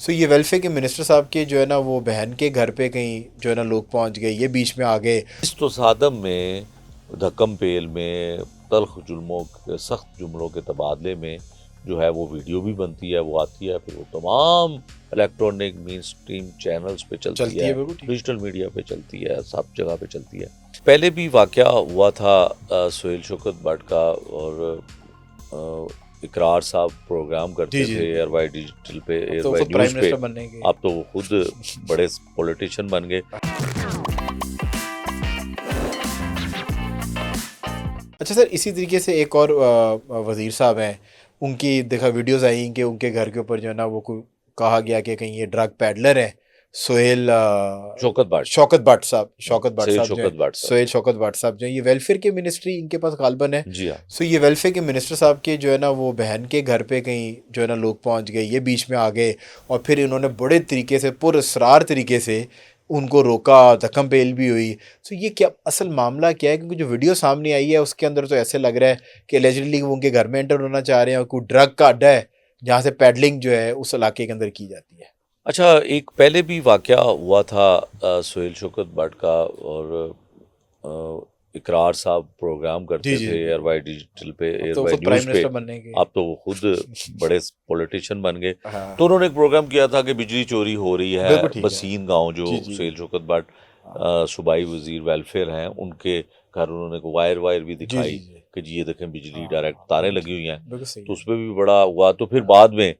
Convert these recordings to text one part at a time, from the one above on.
یہ ویلفیئر کے منسٹر صاحب کے جو ہے نا وہ بہن کے گھر پہ کہیں جو ہے نا لوگ پہنچ گئے، یہ بیچ میں آ گئے۔ اس تصادم میں دھکم پیل میں تلخ سخت جملوں کے تبادلے میں جو ہے وہ ویڈیو بھی بنتی ہے، وہ آتی ہے، پھر وہ تمام الیکٹرانک مین سٹریم چینلز پہ چلتی ہے، ڈیجیٹل میڈیا پہ چلتی ہے، سب جگہ پہ چلتی ہے۔ پہلے بھی واقعہ ہوا تھا سہیل شوکت بٹ کا، اور اقرار صاحب پروگرام کرتے تھے ایئر وائی ڈیجیٹل پہ، ایئر وائی نیوز پہ، اب تو وہ خود بڑے پولیٹیشین بن گئے۔ اچھا سر، اسی طریقے سے ایک اور وزیر صاحب ہیں، ان کی دیکھا ویڈیوز آئیں کہ ان کے گھر کے اوپر جو ہے نا وہ کہا گیا کہ کہیں یہ ڈرگ پیڈلر ہیں سہیل شوکت بٹ صاحب سہیل شوکت بٹ صاحب جو ہیں، یہ ویلفیئر کے منسٹری ان کے پاس غالباً ہے۔ جی ہاں، یہ ویلفیئر کے منسٹر صاحب کے جو ہے نا وہ بہن کے گھر پہ کہیں جو ہے نا لوگ پہنچ گئے، یہ بیچ میں آ گئے، اور پھر انہوں نے بڑے طریقے سے پر اسرار طریقے سے ان کو روکا، دھکم پیل بھی ہوئی۔ یہ کیا اصل معاملہ کیا ہے؟ کیونکہ جو ویڈیو سامنے آئی ہے اس کے اندر تو ایسے لگ رہا ہے کہ الیجڈلی وہ ان کے گھر میں انٹر ہونا چاہ رہے ہیں، اور کوئی ڈرگ کا اڈا ہے جہاں سے پیڈلنگ جو ہے اس علاقے کے اندر کی جاتی ہے۔ اچھا، ایک پہلے بھی واقعہ ہوا تھا سہیل شوکت بٹ کا، اور اقرار صاحب پروگرام کرتے تھے ایئر وائی ڈیجیٹل پہ، ایئر وائی نیوز پہ، اب تو وہ خود بڑے پولیٹیشین بن گئے۔ تو انہوں نے ایک پروگرام کیا تھا کہ بجلی چوری ہو رہی ہے بسین گاؤں، جو سہیل شوکت بٹ صوبائی وزیر ویلفیئر ہیں، ان کے گھر انہوں نے وائر بھی دکھائی کہ جی یہ دیکھیں بجلی ڈائریکٹ تاریں لگی ہوئی ہیں، تو اس پہ بھی بڑا ہوا۔ تو پھر بعد میں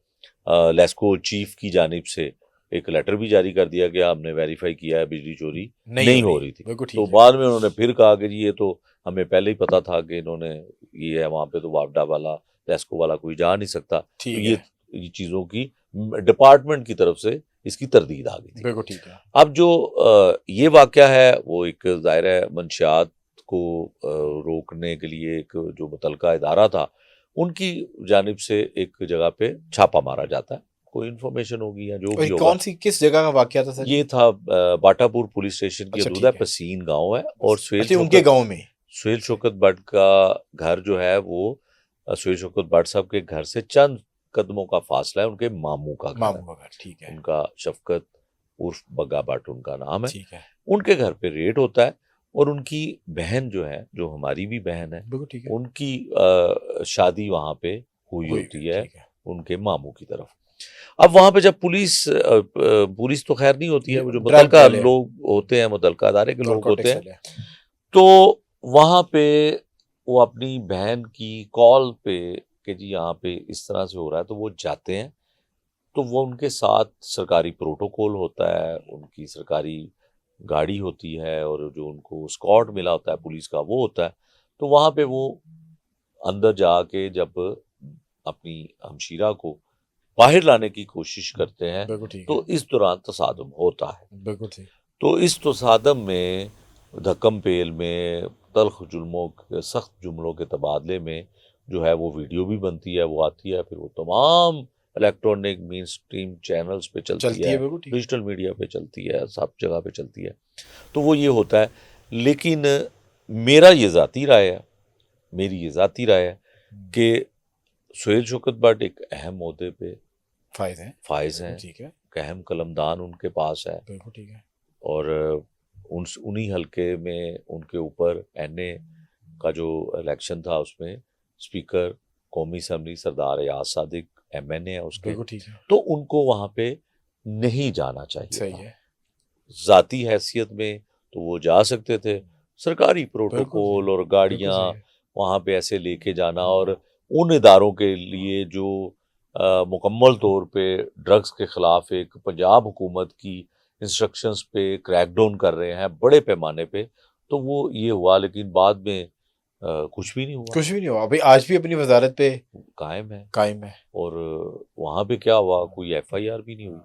لیسکو چیف کی جانب سے ایک لیٹر بھی جاری کر دیا گیا، ہم نے ویریفائی کیا ہے بجلی چوری نہیں ہو رہی تھی۔ تو بعد میں انہوں نے پھر کہا کہ جی یہ تو ہمیں پہلے ہی پتا تھا کہ انہوں نے یہ ہے، وہاں پہ تو واپڈا والا لیسکو والا کوئی جا نہیں سکتا۔ تو یہ چیزوں کی ڈپارٹمنٹ کی طرف سے اس کی تردید آ گئی تھی۔ اب جو یہ واقعہ ہے وہ ایک ظاہر ہے منشیات کو روکنے کے لیے ایک جو متعلقہ ادارہ تھا ان کی جانب سے ایک جگہ پہ چھاپا مارا جاتا ہے، کوئی انفارمیشن ہوگی یا جو بھی ہوگا۔ کون سی کس جگہ کا واقعہ تھا سر؟ یہ تھا باٹا پور پولیس اسٹیشن کی حدود ہے، پسین گاؤں ہے، اور ان کے گاؤں میں سہیل شوکت بٹ کا گھر جو ہے وہ سہیل شوکت بٹ صاحب کے گھر سے چند قدموں کا فاصلہ ہے، ان کے ماموں کا گھر، ٹھیک ہے، ان کا شفقت عرف بگا بٹ ان کا نام ہے۔ ان کے گھر پہ ریڈ ہوتا ہے، اور ان کی بہن جو ہے، جو ہماری بھی بہن ہے، ان کی شادی وہاں پہ ہوئی ہوتی ہے ان کے ماموں کی طرف۔ اب وہاں پہ جب پولیس تو خیر نہیں ہوتی ہے، وہ جو متعلقہ لوگ ہوتے ہیں، متعلقہ ادارے کے لوگ ہوتے ہیں، تو وہاں پہ وہ اپنی بہن کی کال پہ کہ جی یہاں پہ اس طرح سے ہو رہا ہے، تو وہ جاتے ہیں، تو وہ ان کے ساتھ سرکاری پروٹوکول ہوتا ہے، ان کی سرکاری گاڑی ہوتی ہے، اور جو ان کو اسکارٹ ملا ہوتا ہے پولیس کا وہ ہوتا ہے۔ تو وہاں پہ وہ اندر جا کے جب اپنی ہمشیرہ کو باہر لانے کی کوشش کرتے ہیں، تو اس دوران تصادم ہوتا ہے۔ تو اس تصادم میں دھکم پیل میں تلخ سخت جملوں کے تبادلے میں جو ہے وہ ویڈیو بھی بنتی ہے، وہ آتی ہے، پھر وہ تمام الیکٹرانک مین سٹریم چینلز پہ چلتی ہے، ڈیجیٹل میڈیا پہ چلتی ہے، سب جگہ پہ چلتی ہے۔ تو وہ یہ ہوتا ہے، لیکن میری یہ ذاتی رائے ہے کہ سہیل شوکت بٹ ایک اہم عہدے پہ فائز ہیں، ایک اہم قلمدان ان کے پاس ہے، اور انہی حلقے میں ان کے اوپر این اے کا جو الیکشن تھا اس میں اسپیکر قومی اسمبلی سردار ایاز صادق ایم این اے ہے اس کے، تو ان کو وہاں پہ نہیں جانا چاہیے۔ ذاتی حیثیت میں تو وہ جا سکتے تھے، سرکاری پروٹوکول اور گاڑیاں وہاں پہ ایسے لے کے جانا، اور ان اداروں کے لیے جو مکمل طور پہ ڈرگز کے خلاف ایک پنجاب حکومت کی انسٹرکشنز پہ کریک ڈاؤن کر رہے ہیں بڑے پیمانے پہ، تو وہ یہ ہوا، لیکن بعد میں کچھ بھی نہیں ہوا۔ ابھی آج بھی اپنی وزارت پہ قائم ہے، اور وہاں پہ کیا ہوا، کوئی ایف آئی آر بھی نہیں ہوئی۔